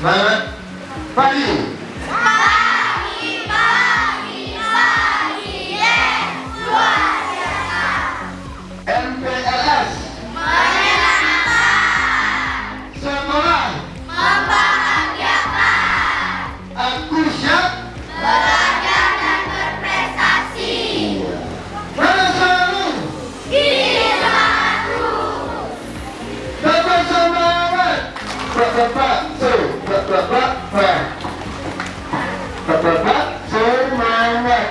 Selamat pagi. MPLS sekolah aku siap Belajar dan berprestasi. mana selalu dapat semangat bapak semangat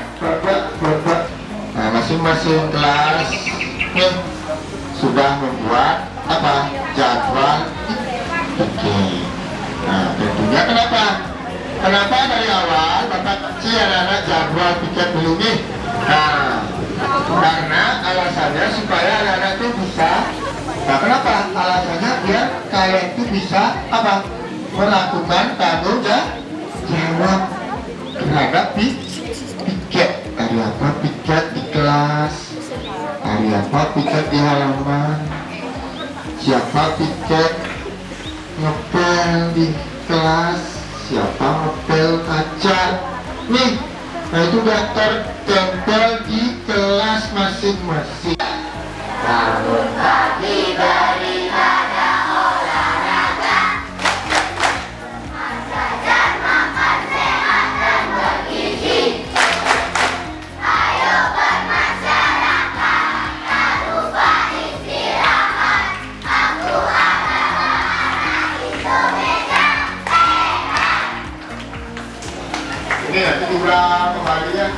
bapak. Nah, masing-masing kelas sudah membuat apa jadwal. Oke. Nah, tentunya kenapa dari awal bapak kasih anak-anak jadwal piket dulu nih? Nah, karena alasannya supaya anak-anak itu bisa. Nah, kenapa? Alasannya biar kalian itu bisa apa? Melakukan tanggung jawab terhadap piket. Hari apa piket di kelas? Hari apa piket di halaman? Siapa piket ngepel di kelas? Siapa ngepel kaca? Nih, nah itu udah tertempel di kelas masing-masing. Bangun pagi daripada olahraga, Belajar makan sehat dan bergizi. Ayo bermasyarakat, tak lupa istirahat. Aku adalah anak Indonesia sehat. ini nanti diulang kembali ya.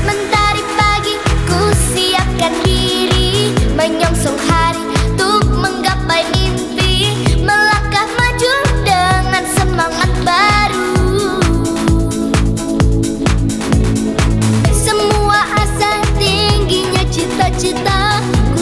Mentari pagi, ku siapkan diri menyongsong hari untuk menggapai mimpi, melangkah maju dengan semangat baru. Semua asa tingginya cita-cita, ku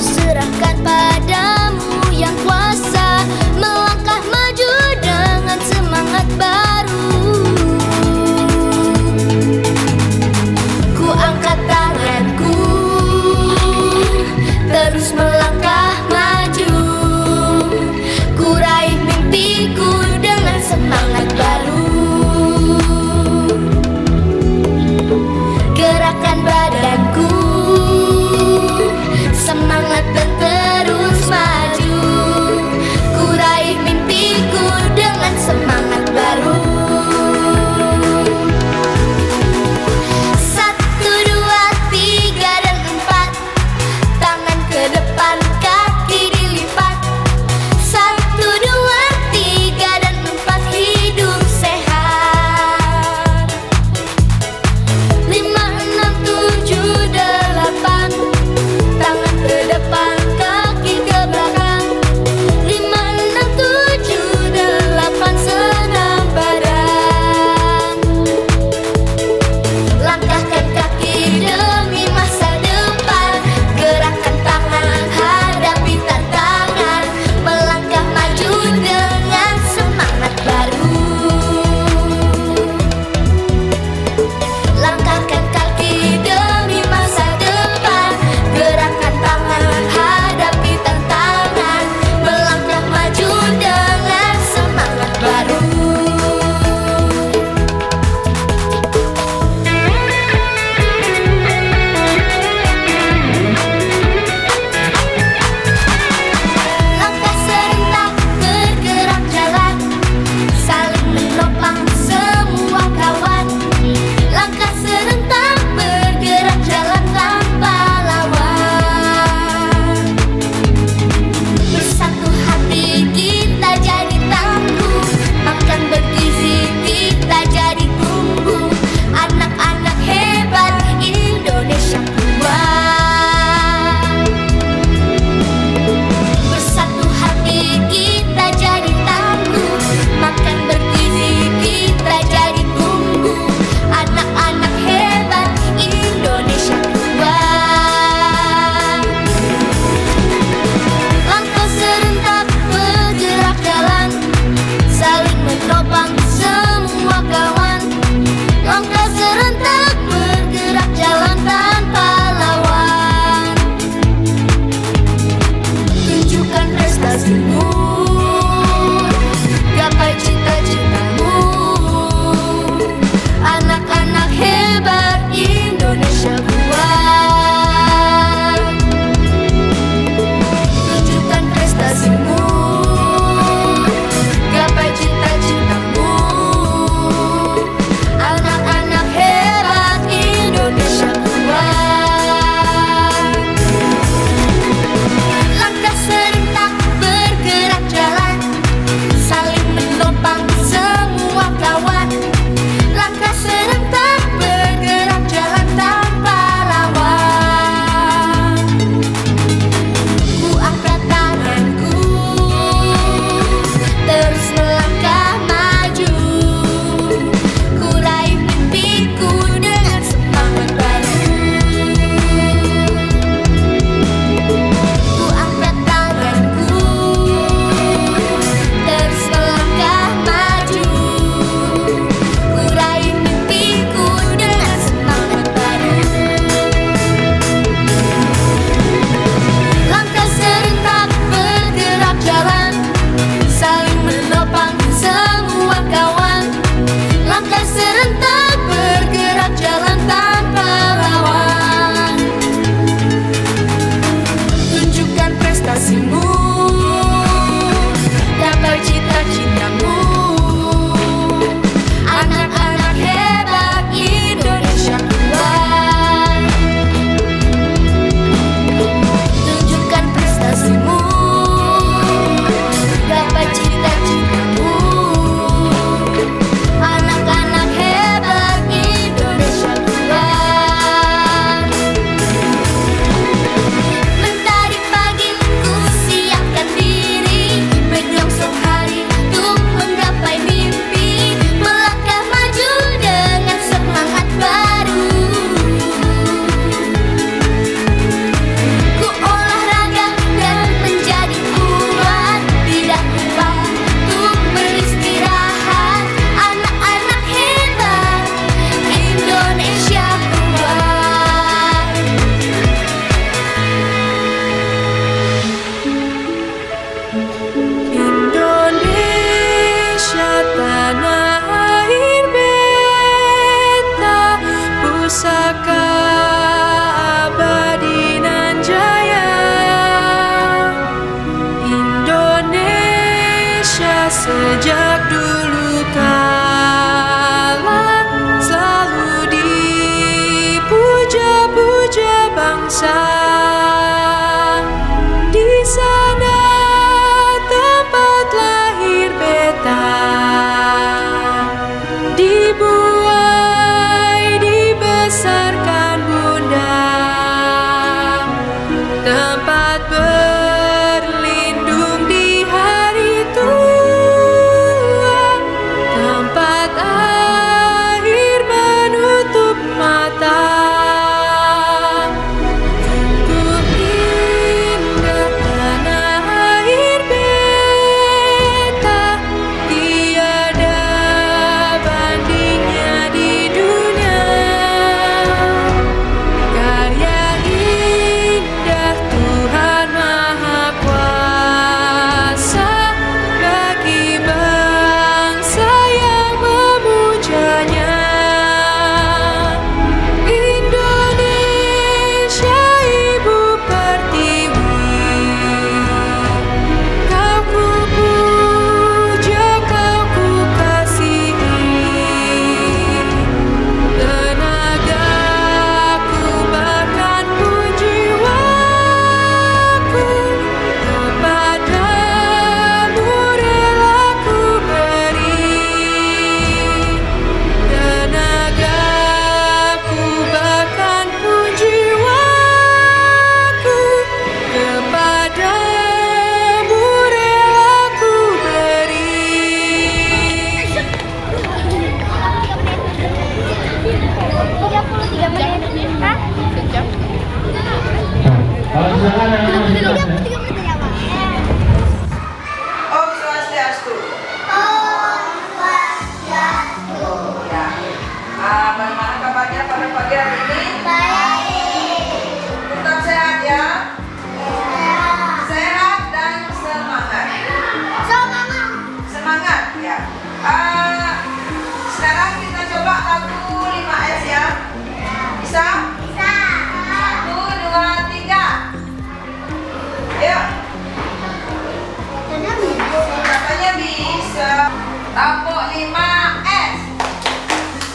Kelompok 5S.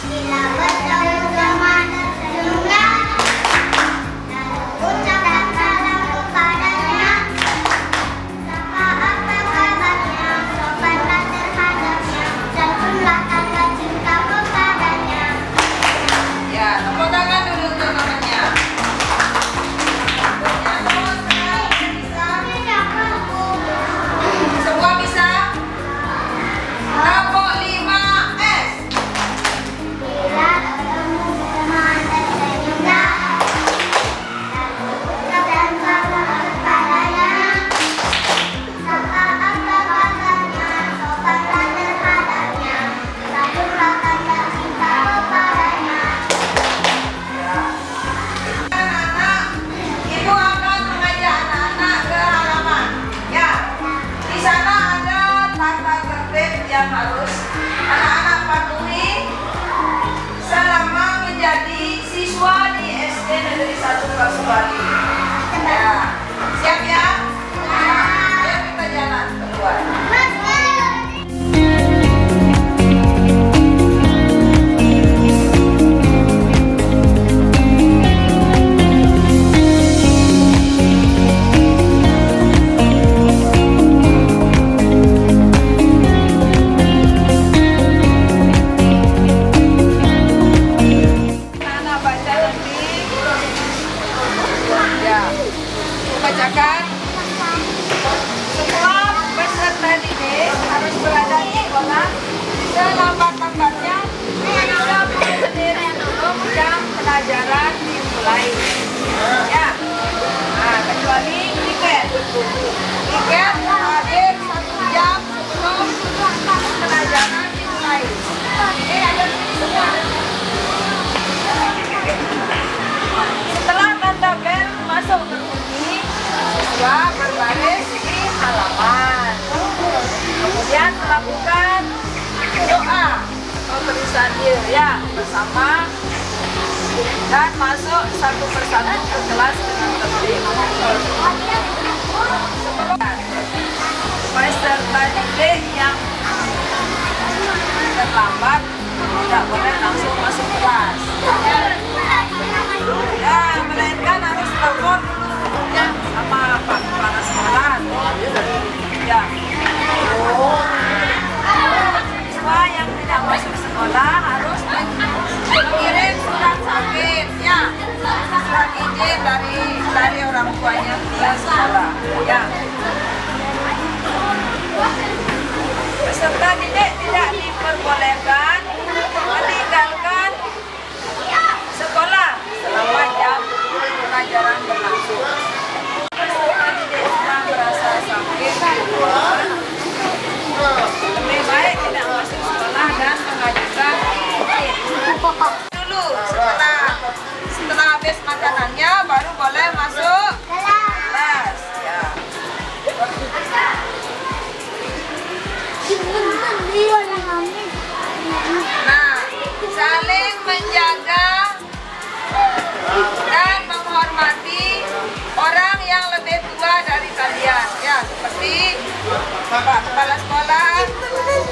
Bila bertemu zaman sebelumnya, lalu ucapkan salam kepadanya. Sapa apa kabarnya, sopanlah terhadapnya, santunlah kata cinta kepadanya. Ya, tepuk tangan dulu untuk namanya. Semua bisa? Kelompok 5S. Bila bertemu zaman sebelumnya, lalu ucapkan salam kepadanya. Sapa apa kabarnya, sopanlah terhadapnya, santunlah kata cinta kepadanya. Anak-anak, ibu akan mengajak anak-anak ke halaman. Ya, di sana ada tata tertib yang harus anak-anak patuhi selama menjadi siswa di SD Negeri 1 Kasuari. Ya, siap ya? Ya, ayo kita jalan keluar. Anak baca lebih. Ya, bacakan. Semua peserta didik harus berada di sekolah selambat-lambatnya 30 menit sebelum jam pelajaran dimulai. Ya, nah, kecuali tiket. Tiket hadir 1 jam sebelum pelajaran dimulai. Ada semua. Setelah tanda bel masuk berbunyi, siswa berbaris di halaman. Kemudian melakukan doa pemberian diri ya bersama dan masuk satu persatu ke kelas dengan tertib. Peserta didik yang terlambat tidak boleh langsung masuk kelas. Ya, melainkan harus telepon dulu ya sama Pak Kepala Sekolah. Ya. Siswa yang tidak masuk sekolah harus mengirim surat sakit ya, surat izin dari orang tuanya ke sekolah. Ya. Peserta didik tidak diperbolehkan meninggalkan sekolah selama jam pelajaran berlangsung. Peserta didik sedang merasa sakit di luar, lebih baik tidak masuk sekolah dan mengajukan izin dulu. Setelah habis makanannya baru boleh masuk kelas. Ya. Nah, saling menjaga dan menghormati orang yang lebih tua dari kalian ya, seperti Bapak Kepala Sekolah,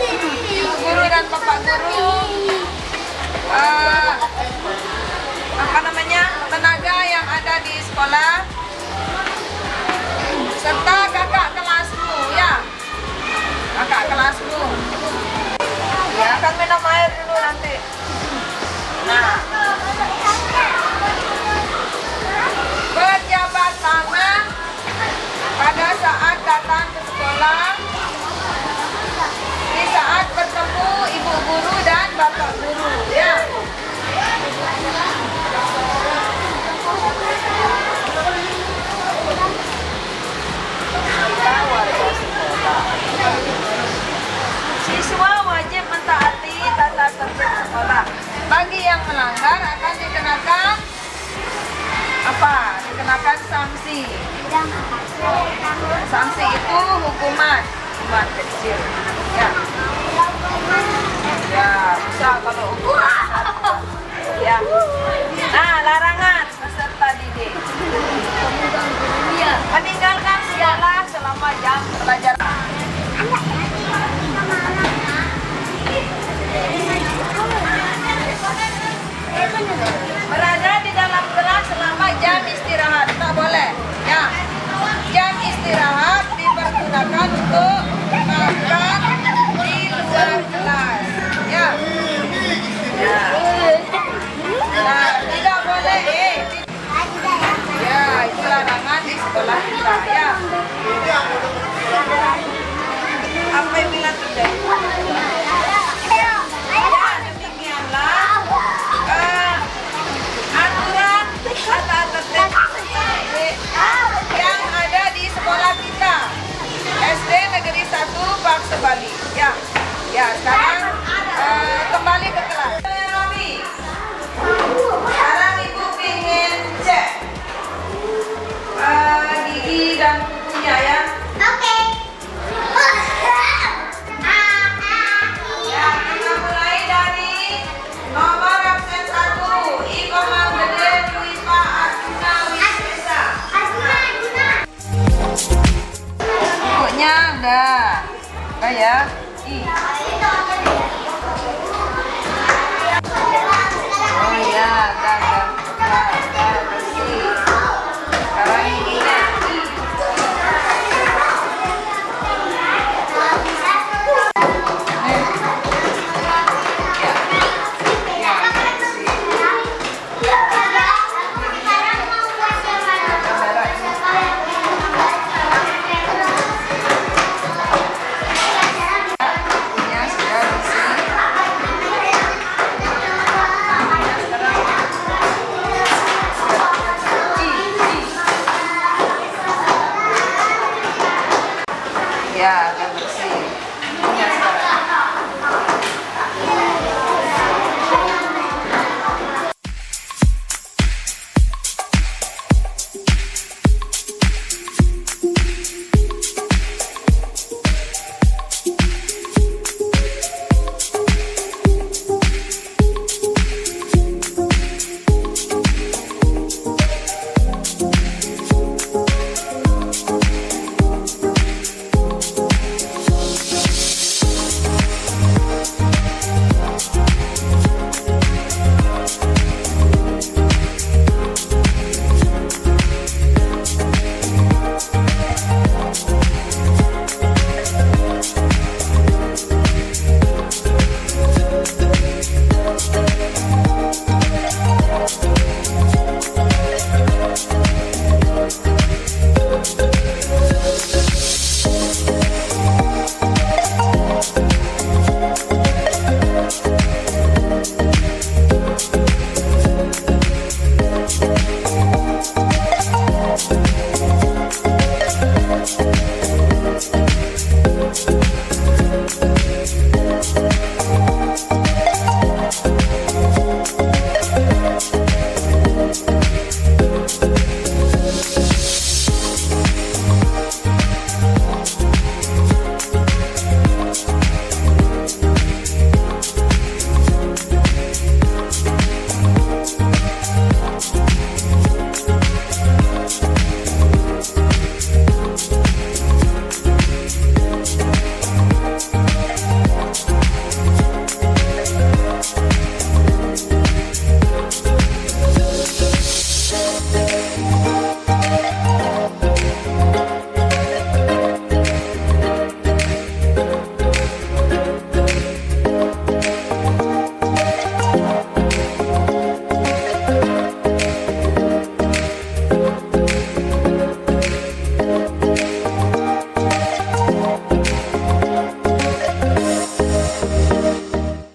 Ibu Guru dan Bapak Guru, tenaga yang ada di sekolah, serta kakak kelasmu ya, kakak kelasmu ya, akan minum air dulu nanti. Nah, berjabat tangan pada saat datang ke sekolah, di saat bertemu ibu guru dan bapak guru ya. Kita warga sekolah. Siswa wajib mentaati tata tertib sekolah. Bagi yang melanggar akan dikenakan apa? Dikenakan sanksi. Sanksi itu hukuman kecil. Ya. Ya, bisa kalau hukuman. Ya. Nah, larangan peserta didik meninggalkan sekolah selama jam pelajaran. ada. Enggak ya? I. Oh iya, ada bersih. Sekarang ininya I. Ya, agak bersih. Ini sekarang.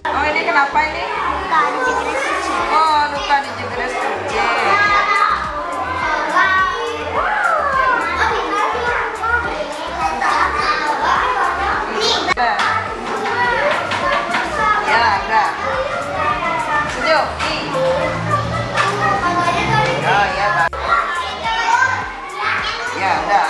Oh, ini kenapa ini? Oh, luka dijegres kucing. Ya, enggak. Senyum. I. Oh, ya, Pak. Ya, udah.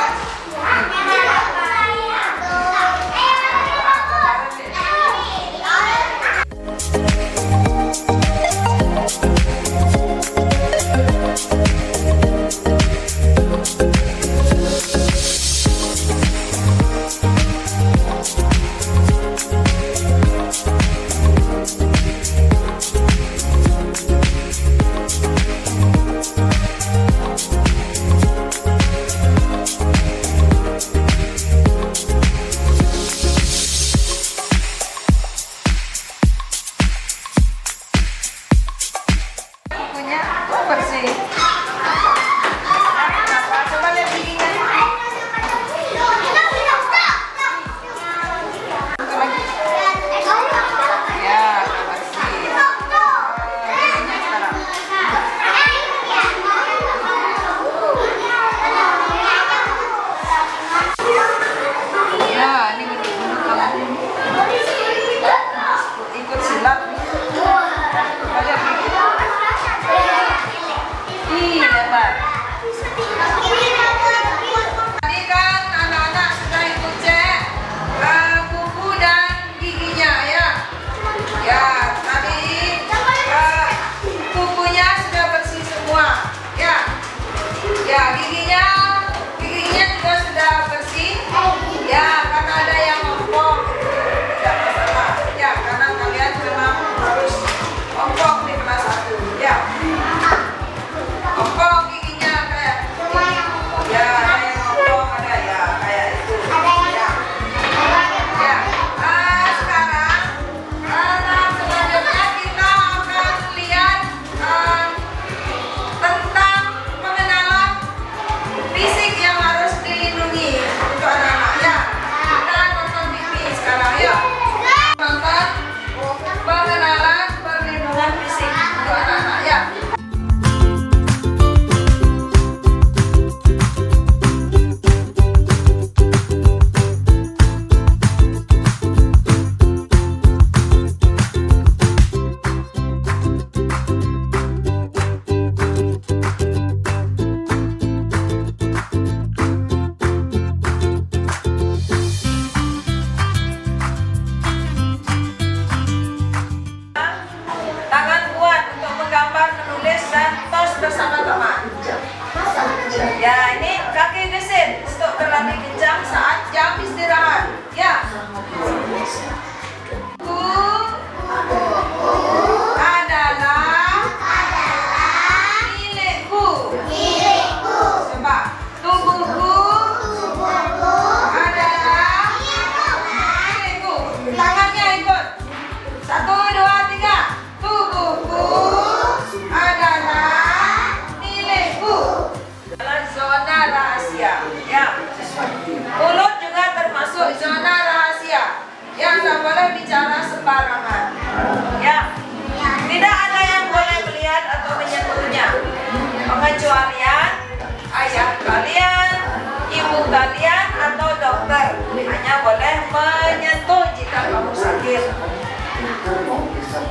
menyentuh jika kamu sakit.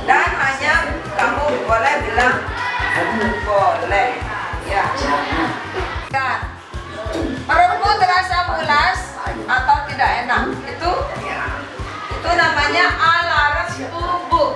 Dan hanya kamu boleh bilang boleh. Ya. Kan. Perutmu terasa mulas atau tidak enak. Itu namanya alarm tubuh.